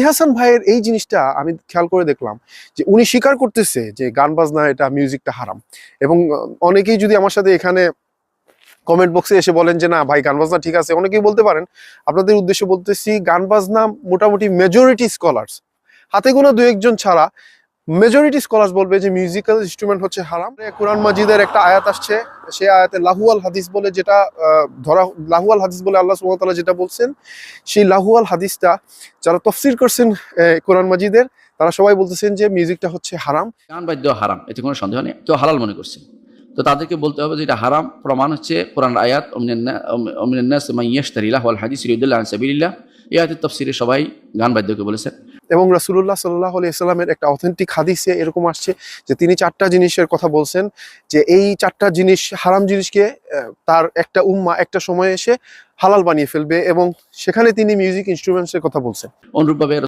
হাসান ভাইয়ের এই জিনিসটা আমি খেয়াল করে দেখলাম যে উনি স্বীকার করতেছে যে গান বাজনা এটা মিউজিকটা হারাম। এবং অনেকেই যদি আমার সাথে এখানে কমেন্ট বক্সে এসে বলেন যে না ভাই গান বাজনা ঠিক আছে, অনেকেই বলতে পারেন। আপনাদের উদ্দেশ্যে বলতেছি, গান বাজনা মোটামুটি মেজরিটি স্কলার্স, হাতে গোনা দু একজন ছাড়া মেজরিটি স্কলার্স বলবে যে মিউজিক্যাল ইনস্ট্রুমেন্ট হচ্ছে হারাম। কোরআন মাজিদের একটা আয়াত আসছে, সেই আয়াতে লাহুয়াল হাদিস বলে যেটা ধরা, লাহুয়াল হাদিস বলে আল্লাহ সুবহানাহু ওয়া তাআলা যেটা বলছেন, সেই লাহুয়াল হাদিসটা যারা তাফসীর করছেন কোরআন মাজিদের, তারা সবাই বলতেছেন যে মিউজিকটা হচ্ছে হারাম। গান বাদ্য হারাম, এতে কোনো সন্দেহ নেই। কেউ হালাল মনে করছে, তো তাদেরকে বলতে হবে যে এটা হারাম। প্রমাণ হচ্ছে কোরআন আয়াত, ওমিনান নাস মান ইয়াশতারি লাহওয়াল হাদিস লিইউদিল্লা আন সাবিলিল্লাহ। এই আয়াতের তাফসীরে সবাই গান বাদ্যকে বলেছেন। এবং রাসূলুল্লাহ সাল্লাল্লাহু আলাইহি সাল্লামের একটা অথেন্টিক হাদিসে এরকম আসছে যে তিনি 4টা জিনিসের কথা বলছেন, যে এই 4টা জিনিস হারাম জিনিসকে তার একটা উম্মাহ একটা সময় এসে হালাল বানিয়ে ফেলবে, এবং সেখানে তিনি মিউজিক ইনস্ট্রুমেন্টসের কথা বলছেন। অনুরূপভাবে